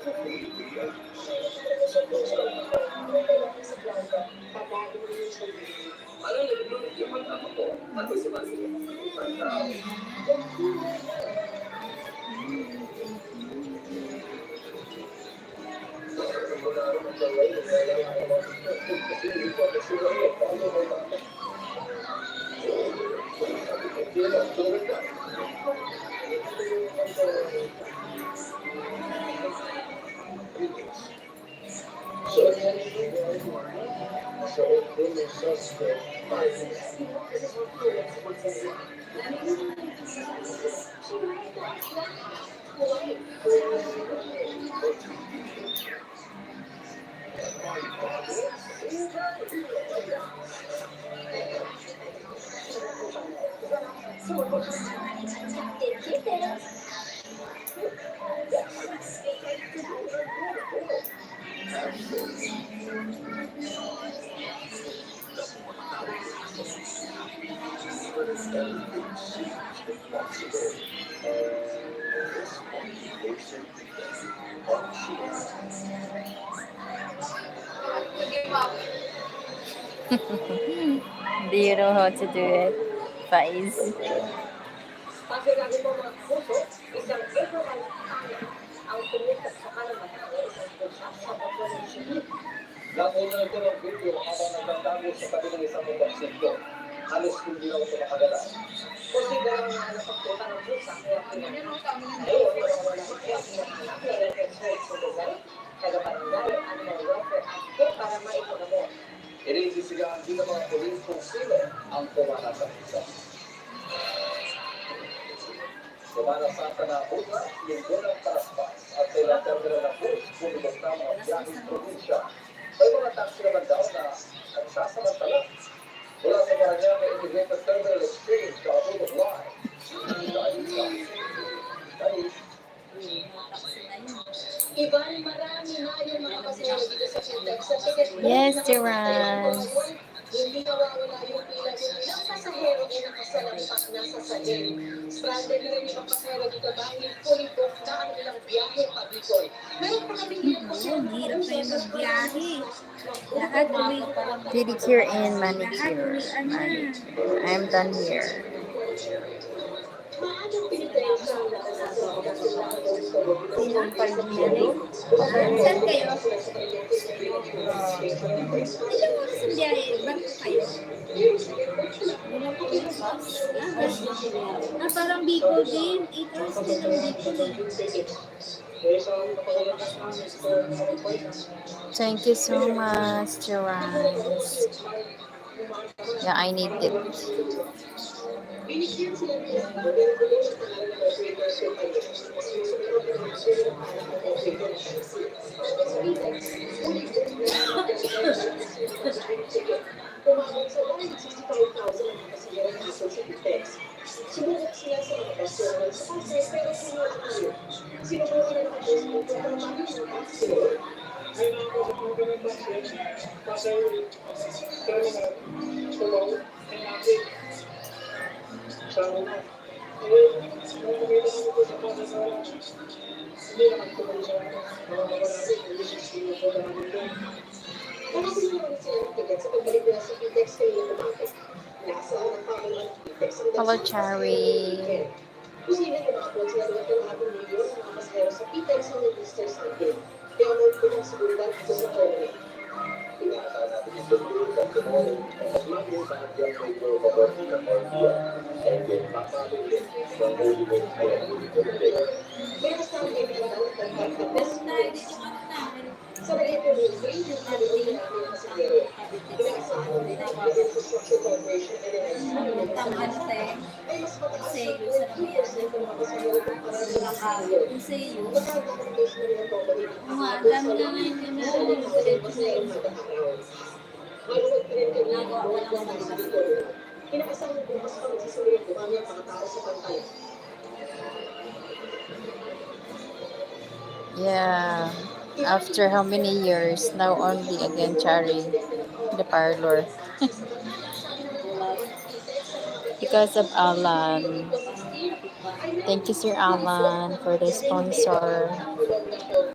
Do you know how to do it, Faiz? Nakuna ito ng video habang nagtatago sa tabi ng isang motorsiklo. Halos hindi na ito makagala. Kasi gano'n nga napagpunta ng pusa kaya ngayon, wala na siya na-register sa lugar, taga-barangay, animal welfare actor para maipagamo. Inisisigahan din ng mga polis kung sino ang kumana sa isa. Kumana sa Tanabuta, yung gunang taraspas at tinatermina na pulis kung ibang na mga biyahing probinsya. May mga taxi naman daw na nagsasamantala. Mula sa Paranaque Integrated Terminal Exchange sa Abulog Line. Iban, marami na yung mga pasahero dito sa Pintex. Sa ticket mo, Yes, Tiran. hindi nawawala yung pila din ng pasahero din ang kasalampak na sa salin. Stranded na rin yung mga pasahero dito dahil fully booked na ang ilang biyahe pa Bicol. Meron pa kami ilang pasahero. Hirap kayo magbiyahe. Lahat uwi. Pedicure and manicure. I'm done here. Maagang pinitensya na Sinang pag-biyahe. Saan kayo? Ilang oras ang biyahe? Bakit kayo? Parang Bicol din. 8 hours din ang Bicol eh. Thank you so much, Joanne. Yeah, I need it. Binigyan sila ng regular sa pangalan ng operator sa Umabot sa 165,000 ang pasahero dito sa Pitex. Sumubok sila sa mga restaurant sa kasi pero puno ang iyo. Sinubukan ng pagkakas ng pagkamalis ng pasahero. Ay nakakapagpunan ng pasahero. Terminal, Tulong, and Natin. Sabi na, nakikita namin po sa pasahero. Hindi naman tulong sa mga natin. Hindi sinubukan namin po. Nakasin naman sila ng ticket sa pagbalik nila sa Pitex kanina kumapit. Nasa ang pamalang Pitex ang Hello, Cherry. Posible na makakuha sila ng 2 milyon ng mga pasahero sa Pitex sa Easter Sunday. Kaya may pulang seguridad dito sa terminal. Inaasahan natin ito ng tumulong mas lagi sa hanggang may pagbabago ng Ortia and then papalili ng movement ay ang movement. May kasama kayo na lang ng pagkakabes sa Barrio Movement, yung ating namin pasahero. Inaasahan din ang mga infrastructure corporation na nilalaman ng Tambante. ay mas mataas Say, na 2% ng mga pasahero kung para sa pasahero. Kasi yun. Nagkakaroon na rin ang company ng Umaagam na ngayon yun na pasahero sa araw. Maluwag pa rin kami ang mga sa Bicol. Inaasahan ng bukas pa magsisulit dumami ang mga tao sa pantay. Yeah. After how many years? Now only again, Cherry. The parlor. Because of Alan. Thank you, Sir Alan, for the sponsor.